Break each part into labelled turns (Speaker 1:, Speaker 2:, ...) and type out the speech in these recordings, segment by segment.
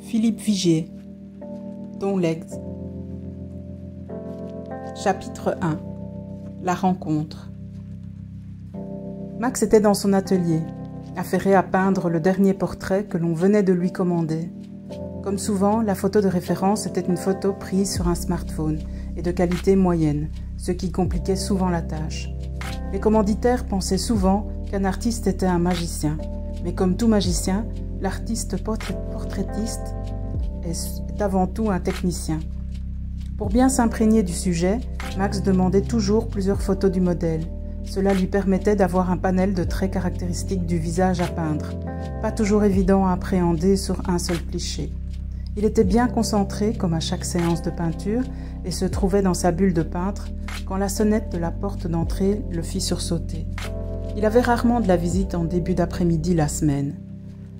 Speaker 1: Philippe Vigier, Ton legs. Chapitre 1. La rencontre. Max était dans son atelier, affairé à peindre le dernier portrait que l'on venait de lui commander. Comme souvent, la photo de référence était une photo prise sur un smartphone et de qualité moyenne, ce qui compliquait souvent la tâche. Les commanditaires pensaient souvent qu'un artiste était un magicien, mais comme tout magicien, l'artiste portraitiste est avant tout un technicien. Pour bien s'imprégner du sujet, Max demandait toujours plusieurs photos du modèle. Cela lui permettait d'avoir un panel de traits caractéristiques du visage à peindre, pas toujours évident à appréhender sur un seul cliché. Il était bien concentré, comme à chaque séance de peinture, et se trouvait dans sa bulle de peintre quand la sonnette de la porte d'entrée le fit sursauter. Il avait rarement de la visite en début d'après-midi la semaine.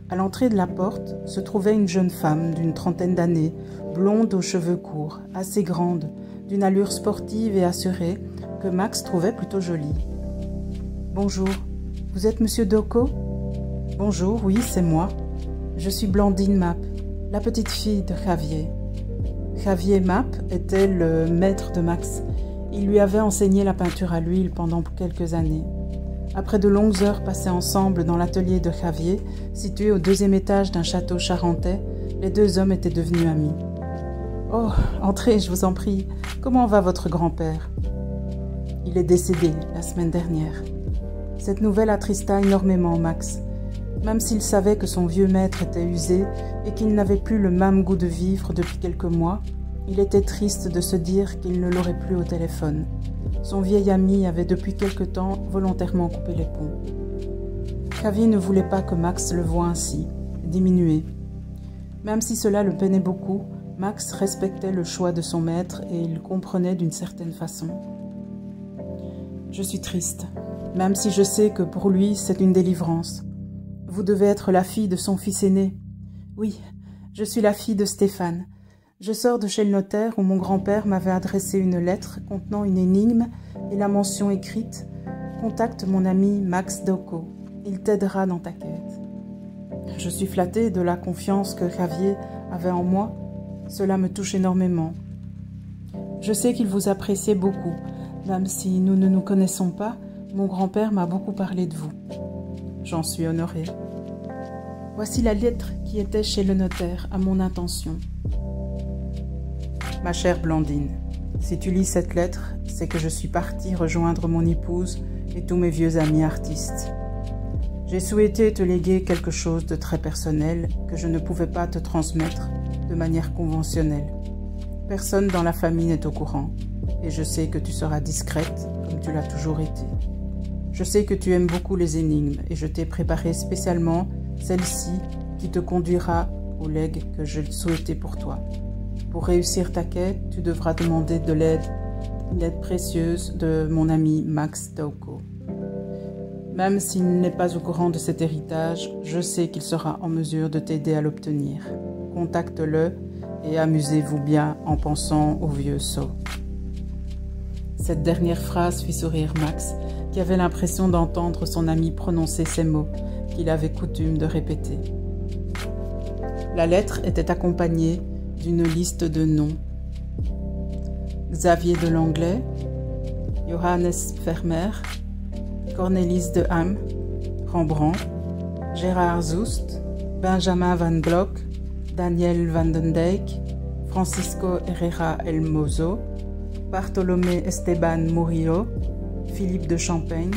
Speaker 1: À l'entrée de la porte se trouvait une jeune femme d'une trentaine d'années, blonde aux cheveux courts, assez grande, d'une allure sportive et assurée, que Max trouvait plutôt jolie. « Bonjour, vous êtes Monsieur Docco ?»« Bonjour, oui, c'est moi. Je suis Blandine Mapp, la petite fille de Javier. » Javier Mapp était le maître de Max. Il lui avait enseigné la peinture à l'huile pendant quelques années. Après de longues heures passées ensemble dans l'atelier de Javier, situé au 2e étage d'un château charentais, les deux hommes étaient devenus amis. « Oh, entrez, je vous en prie. Comment va votre grand-père ?»« Il est décédé la semaine dernière. » Cette nouvelle attrista énormément Max. Même s'il savait que son vieux maître était usé et qu'il n'avait plus le même goût de vivre depuis quelques mois, il était triste de se dire qu'il ne l'aurait plus au téléphone. Son vieil ami avait depuis quelque temps volontairement coupé les ponts. Javier ne voulait pas que Max le voie ainsi, diminué. Même si cela le peinait beaucoup, Max respectait le choix de son maître et il comprenait d'une certaine façon. « Je suis triste, même si je sais que pour lui c'est une délivrance. Vous devez être la fille de son fils aîné. »« Oui, je suis la fille de Stéphane. Je sors de chez le notaire où mon grand-père m'avait adressé une lettre contenant une énigme et la mention écrite « Contacte mon ami Max Docco, il t'aidera dans ta quête. » Je suis flattée de la confiance que Javier avait en moi. Cela me touche énormément. Je sais qu'il vous appréciait beaucoup, même si nous ne nous connaissons pas, mon grand-père m'a beaucoup parlé de vous. J'en suis honorée. Voici la lettre qui était chez le notaire, à mon intention. Ma chère Blandine, si tu lis cette lettre, c'est que je suis partie rejoindre mon épouse et tous mes vieux amis artistes. J'ai souhaité te léguer quelque chose de très personnel que je ne pouvais pas te transmettre de manière conventionnelle. Personne dans la famille n'est au courant, et je sais que tu seras discrète comme tu l'as toujours été. Je sais que tu aimes beaucoup les énigmes, et je t'ai préparé spécialement celle-ci qui te conduira au legs que je souhaitais pour toi. Pour réussir ta quête, tu devras demander de l'aide, une aide précieuse de mon ami Max Docco. Même s'il n'est pas au courant de cet héritage, je sais qu'il sera en mesure de t'aider à l'obtenir. Contacte-le et amusez-vous bien en pensant au vieux sot. Cette dernière phrase fit sourire Max, qui avait l'impression d'entendre son ami prononcer ces mots qu'il avait coutume de répéter. La lettre était accompagnée d'une liste de noms. Xavier de Langlais, Johannes Vermeer, Cornelis de Ham, Rembrandt, Gérard Zoust, Benjamin Van Gogh, Daniel Van den Dijk, Francisco Herrera El Mozo, Bartolomé Esteban Murillo, Philippe de Champaigne,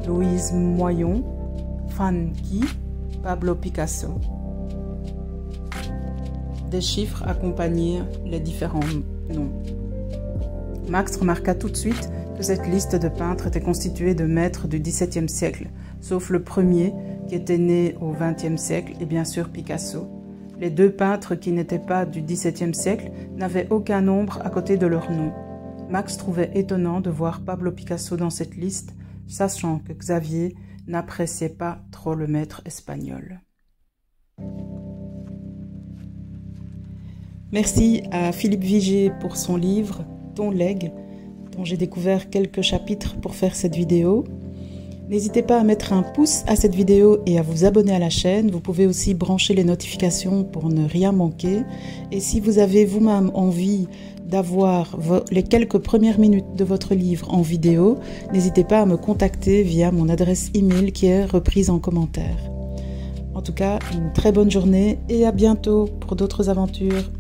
Speaker 1: Louise Moyon, Van Ky, Pablo Picasso. Des chiffres accompagnèrent les différents noms. Max remarqua tout de suite que cette liste de peintres était constituée de maîtres du XVIIe siècle, sauf le premier qui était né au XXe siècle et bien sûr Picasso. Les deux peintres qui n'étaient pas du XVIIe siècle n'avaient aucun nombre à côté de leur nom. Max trouvait étonnant de voir Pablo Picasso dans cette liste, sachant que Xavier n'appréciait pas trop le maître espagnol. Merci à Philippe Vigier pour son livre « Ton legs », dont j'ai découvert quelques chapitres pour faire cette vidéo. N'hésitez pas à mettre un pouce à cette vidéo et à vous abonner à la chaîne. Vous pouvez aussi brancher les notifications pour ne rien manquer. Et si vous avez vous-même envie d'avoir les quelques premières minutes de votre livre en vidéo, n'hésitez pas à me contacter via mon adresse email qui est reprise en commentaire. En tout cas, une très bonne journée et à bientôt pour d'autres aventures.